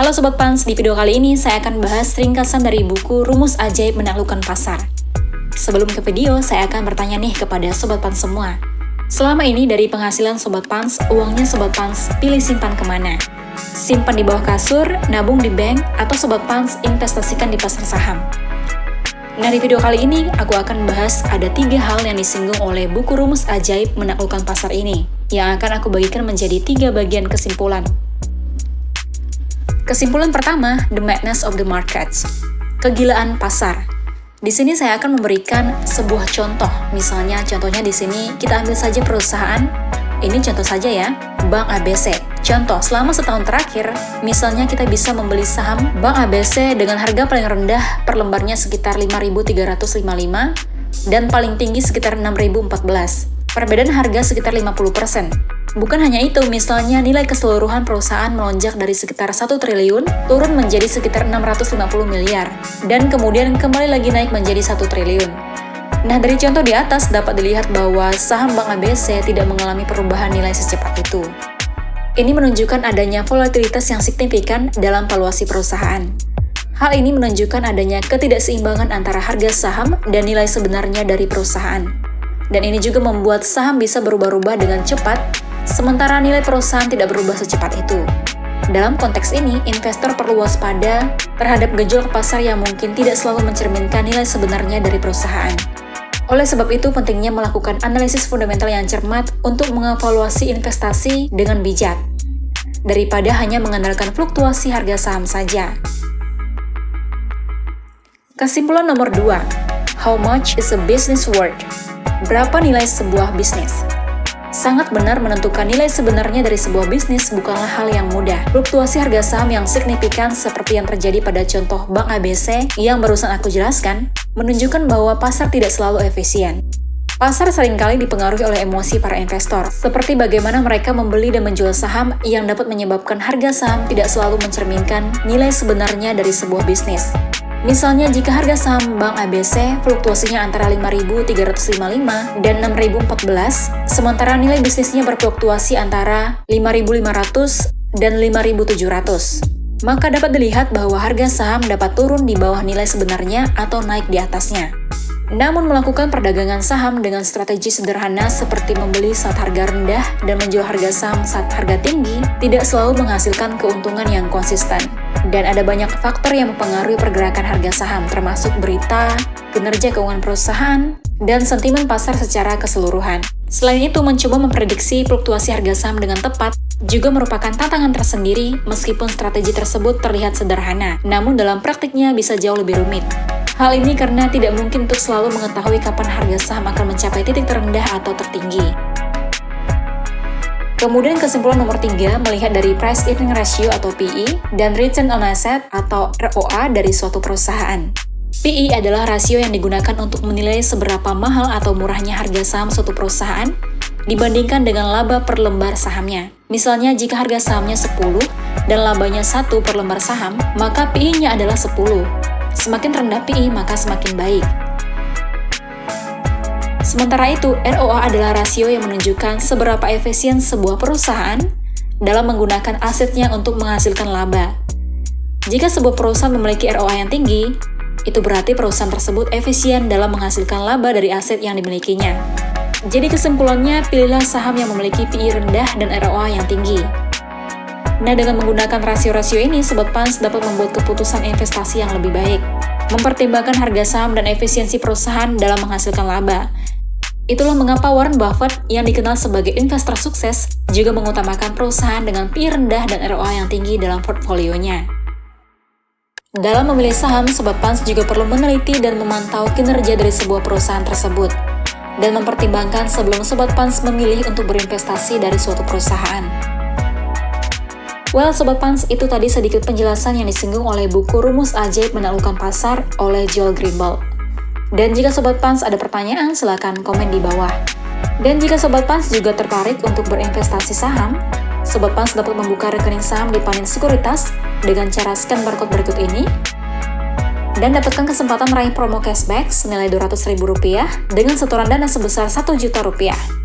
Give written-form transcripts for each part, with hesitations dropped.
Halo Sobat Pans, di video kali ini saya akan bahas ringkasan dari buku Rumus Ajaib Menaklukkan Pasar. Sebelum ke video, saya akan bertanya nih kepada Sobat Pans semua. Selama ini dari penghasilan Sobat Pans, uangnya Sobat Pans pilih simpan kemana? Simpan di bawah kasur, nabung di bank, atau Sobat Pans investasikan di pasar saham? Nah, di video kali ini aku akan bahas ada 3 hal yang disinggung oleh buku Rumus Ajaib Menaklukkan Pasar ini, yang akan aku bagikan menjadi 3 bagian kesimpulan. Kesimpulan pertama, the madness of the markets. Kegilaan pasar. Di sini saya akan memberikan sebuah contoh. Misalnya, contohnya di sini kita ambil saja perusahaan. Ini contoh saja ya, Bank ABC. Contoh, selama setahun terakhir, misalnya kita bisa membeli saham Bank ABC dengan harga paling rendah per lembarnya sekitar 5.355 dan paling tinggi sekitar 6.014. Perbedaan harga sekitar 50%. Bukan hanya itu, misalnya nilai keseluruhan perusahaan melonjak dari sekitar 1 triliun turun menjadi sekitar 650 miliar, dan kemudian kembali lagi naik menjadi 1 triliun. Nah, dari contoh di atas dapat dilihat bahwa saham Bank ABC tidak mengalami perubahan nilai secepat itu. Ini menunjukkan adanya volatilitas yang signifikan dalam valuasi perusahaan. Hal ini menunjukkan adanya ketidakseimbangan antara harga saham dan nilai sebenarnya dari perusahaan. Dan ini juga membuat saham bisa berubah-ubah dengan cepat, sementara nilai perusahaan tidak berubah secepat itu. Dalam konteks ini, investor perlu waspada terhadap gejolak pasar yang mungkin tidak selalu mencerminkan nilai sebenarnya dari perusahaan. Oleh sebab itu, pentingnya melakukan analisis fundamental yang cermat untuk mengevaluasi investasi dengan bijak, daripada hanya mengandalkan fluktuasi harga saham saja. Kesimpulan nomor 2, how much is a business worth? Berapa nilai sebuah bisnis? Sangat benar, menentukan nilai sebenarnya dari sebuah bisnis bukanlah hal yang mudah. Fluktuasi harga saham yang signifikan seperti yang terjadi pada contoh Bank ABC yang barusan aku jelaskan, menunjukkan bahwa pasar tidak selalu efisien. Pasar seringkali dipengaruhi oleh emosi para investor, seperti bagaimana mereka membeli dan menjual saham yang dapat menyebabkan harga saham tidak selalu mencerminkan nilai sebenarnya dari sebuah bisnis. Misalnya, jika harga saham Bank ABC fluktuasinya antara 5.355 dan 6.014, sementara nilai bisnisnya berfluktuasi antara 5.500 dan 5.700, maka dapat dilihat bahwa harga saham dapat turun di bawah nilai sebenarnya atau naik di atasnya. Namun, melakukan perdagangan saham dengan strategi sederhana seperti membeli saat harga rendah dan menjual harga saham saat harga tinggi tidak selalu menghasilkan keuntungan yang konsisten. Dan ada banyak faktor yang mempengaruhi pergerakan harga saham, termasuk berita, kinerja keuangan perusahaan, dan sentimen pasar secara keseluruhan. Selain itu, mencoba memprediksi fluktuasi harga saham dengan tepat juga merupakan tantangan tersendiri meskipun strategi tersebut terlihat sederhana, namun dalam praktiknya bisa jauh lebih rumit. Hal ini karena tidak mungkin untuk selalu mengetahui kapan harga saham akan mencapai titik terendah atau tertinggi. Kemudian kesimpulan nomor 3, melihat dari Price Earning Ratio atau PE dan Return on Asset atau ROA dari suatu perusahaan. PE adalah rasio yang digunakan untuk menilai seberapa mahal atau murahnya harga saham suatu perusahaan dibandingkan dengan laba per lembar sahamnya. Misalnya, jika harga sahamnya 10 dan labanya 1 per lembar saham, maka PE-nya adalah 10. Semakin rendah PE, maka semakin baik. Sementara itu, ROA adalah rasio yang menunjukkan seberapa efisien sebuah perusahaan dalam menggunakan asetnya untuk menghasilkan laba. Jika sebuah perusahaan memiliki ROA yang tinggi, itu berarti perusahaan tersebut efisien dalam menghasilkan laba dari aset yang dimilikinya. Jadi kesimpulannya, pilihlah saham yang memiliki PE rendah dan ROA yang tinggi. Nah, dengan menggunakan rasio-rasio ini, Sobat Pans dapat membuat keputusan investasi yang lebih baik, mempertimbangkan harga saham dan efisiensi perusahaan dalam menghasilkan laba. Itulah mengapa Warren Buffett yang dikenal sebagai investor sukses juga mengutamakan perusahaan dengan PE rendah dan ROA yang tinggi dalam portfolionya. Dalam memilih saham, Sobat Pans juga perlu meneliti dan memantau kinerja dari sebuah perusahaan tersebut, dan mempertimbangkan sebelum Sobat Pans memilih untuk berinvestasi dari suatu perusahaan. Well, Sobat Pans, itu tadi sedikit penjelasan yang disinggung oleh buku Rumus Ajaib Menaklukkan Pasar oleh Joel Greenblatt. Dan jika Sobat Pans ada pertanyaan, silakan komen di bawah. Dan jika Sobat Pans juga tertarik untuk berinvestasi saham, Sobat Pans dapat membuka rekening saham di Panin Sekuritas dengan cara scan barcode berikut ini, dan dapatkan kesempatan meraih promo cashback senilai Rp200.000 dengan setoran dana sebesar Rp1 juta,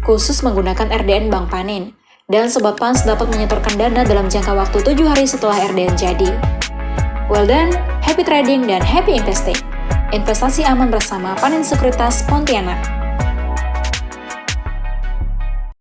khusus menggunakan RDN Bank Panin. Dan Sobat Pans dapat menyetorkan dana dalam jangka waktu 7 hari setelah RDN jadi. Well done, happy trading dan happy investing. Investasi aman bersama Panin Sekuritas Pontianak.